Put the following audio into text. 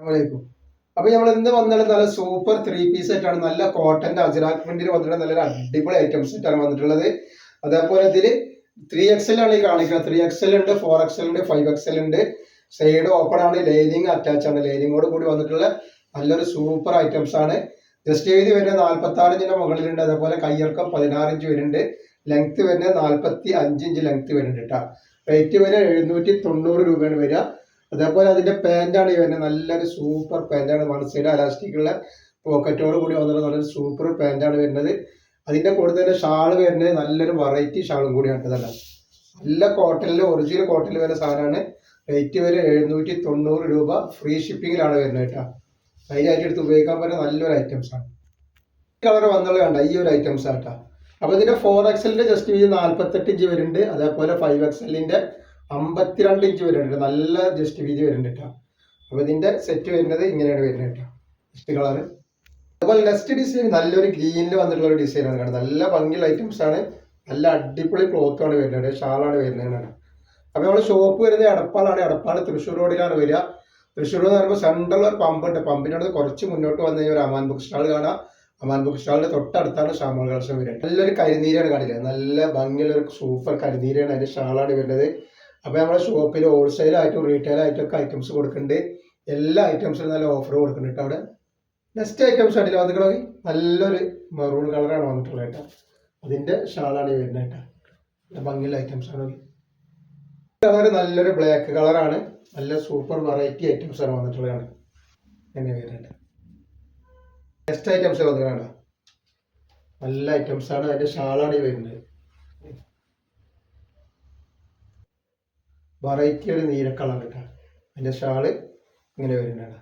വലൈക്കും. അപ്പൊ നമ്മൾ ഇന്ന് വന്നിട്ട് നല്ല സൂപ്പർ 3 പീസ് ആയിട്ടാണ്. നല്ല കോട്ടന്റെ അജറാക് പ്രിന്റിൽ വന്നിട്ട് നല്ലൊരു അടിപൊളി ഐറ്റംസ് ആയിട്ടാണ് വന്നിട്ടുള്ളത്. അതേപോലെ ഇതില് 3XL ആണ് ഈ കാണിക്കുന്നത്. 3XL ഉണ്ട്, 4XL ഉണ്ട്, 5XL ഉണ്ട്. സൈഡ് ഓപ്പൺ ആണ്, ലൈനിങ് അറ്റാച്ച് ആണ്. ലൈനിങ്ങോട് കൂടി വന്നിട്ടുള്ള നല്ലൊരു സൂപ്പർ ഐറ്റംസ് ആണ്. ജസ്റ്റ് വീതി വരുന്നത് 46 ഇഞ്ചിന്റെ മുകളിലുണ്ട്. അതേപോലെ കയ്യിറക്കം 16 ഇഞ്ച് വരുന്നുണ്ട്. ലെങ്ത് വരുന്നത് 45 ഇഞ്ച് ലെങ്ത് വരുന്നുണ്ട് കേട്ടോ. റേറ്റ് വരെ 790 രൂപയാണ് വരിക. അതേപോലെ അതിന്റെ പാന്റാണ് ഈ വരുന്നത്. നല്ലൊരു സൂപ്പർ പാന്റാണ്. വൺ സൈഡ് അലാസ്റ്റിക് ഉള്ള പോക്കറ്റോട് കൂടി വന്നിട്ട് നല്ലൊരു സൂപ്പർ പാന്റാണ് വരുന്നത്. അതിന്റെ കൂടെ തന്നെ ഷാള് വരുന്നത് നല്ലൊരു വെറൈറ്റി ഷാളും കൂടിയാണ്. ഇതല്ല നല്ല കോട്ടണിൽ, ഒറിജിനൽ കോട്ടണിൽ വരുന്ന സാധനമാണ്. റേറ്റ് വരെ 790 രൂപ. ഫ്രീ ഷിപ്പിങ്ങിലാണ് വരുന്നത് കേട്ടോ. ധൈര്യമായിട്ട് എടുത്ത് ഉപയോഗിക്കാൻ പറ്റുന്ന നല്ലൊരു ഐറ്റംസ് ആണ്. കളർ വന്നുള്ള കണ്ട ഈ ഒരു ഐറ്റംസ് ആട്ടാ. അപ്പൊ ഇതിന്റെ 4XL ജസ്റ്റ് വീതി 48 ഇഞ്ച് വരുന്നുണ്ട്. അതേപോലെ 5XL 52 ഇഞ്ച് വരുന്നുണ്ട്. നല്ല ജസ്റ്റ് വീതി വരുന്നുണ്ട് കേട്ടോ. അപ്പൊ ഇതിന്റെ സെറ്റ് വരുന്നത് ഇങ്ങനെയാണ് വരുന്നത് കേട്ടോ. Just colour. അതുപോലെ നെക്സ്റ്റ് ഡിസൈൻ നല്ലൊരു ഗ്രീനിൽ വന്നിട്ടുള്ള ഒരു ഡിസൈനാണ് കാണുന്നത്. നല്ല ഭംഗിയുള്ള ഐറ്റംസ് ആണ്. നല്ല അടിപൊളി ക്ലോത്ത് ആണ് വരുന്നത്. ഷാളാണ് വരുന്നത്. അപ്പൊ നമ്മുടെ ഷോപ്പ് വരുന്നത് എടപ്പാളാണ്. എടപ്പാൾ തൃശ്ശൂർ റോഡിലാണ് വരിക. തൃശ്ശൂർ എന്ന് പറയുമ്പോൾ സെൻട്രൽ ഒരു പമ്പുണ്ട്. പമ്പിനോട് കുറച്ച് മുന്നോട്ട് വന്നു കഴിഞ്ഞാൽ ഒരു അമാൻ ബുക്ക് സ്റ്റാൾ കാണാം. അമാൻ ബുക്ക് സ്റ്റാളിന്റെ തൊട്ടടുത്താണ് ഷാമോൾ കളക്ഷൻ വരിക. നല്ലൊരു കരിനീരാണ് കാണിക്കുന്നത്. നല്ല ഭംഗിയുള്ള ഒരു സൂപ്പർ കരിനീരാണ്. അതിന്റെ ഷാളാണ് വരുന്നത്. അപ്പൊ നമ്മുടെ ഷോപ്പിൽ ഹോൾസെയിൽ ആയിട്ടും റീറ്റെയിൽ ആയിട്ടും ഒക്കെ ഐറ്റംസ് കൊടുക്കുന്നുണ്ട്. എല്ലാ ഐറ്റംസിനും നല്ല ഓഫർ കൊടുക്കുന്നുണ്ട് അവിടെ. നെക്സ്റ്റ് ഐറ്റംസ് ആയിട്ടില്ല വന്നിട്ടുള്ളത് നല്ലൊരു മെറൂൺ കളറാണ് വന്നിട്ടുള്ളത് കേട്ടോ. അതിന്റെ ഷാളാണ് വരുന്നത് കേട്ടോ. നല്ല ഭംഗിയുള്ള ഐറ്റംസ് ആണ്. കളർ നല്ലൊരു ബ്ലാക്ക് കളറാണ്. നല്ല സൂപ്പർ വെറൈറ്റി ഐറ്റംസ് ആണ് വന്നിട്ടുള്ളതാണ്. എങ്ങനെ വരുന്നുണ്ട് നെക്സ്റ്റ് ഐറ്റംസ് വന്നിട്ടാണ്. നല്ല ഐറ്റംസ് ആണ്. അതിന്റെ ഷാളാണ് ഈ വരുന്നത്. വെറൈറ്റി ഒരു നീല കളർ കേട്ടോ. അതിന്റെ ഷാള് ഇങ്ങനെ വരുന്നതാണ്.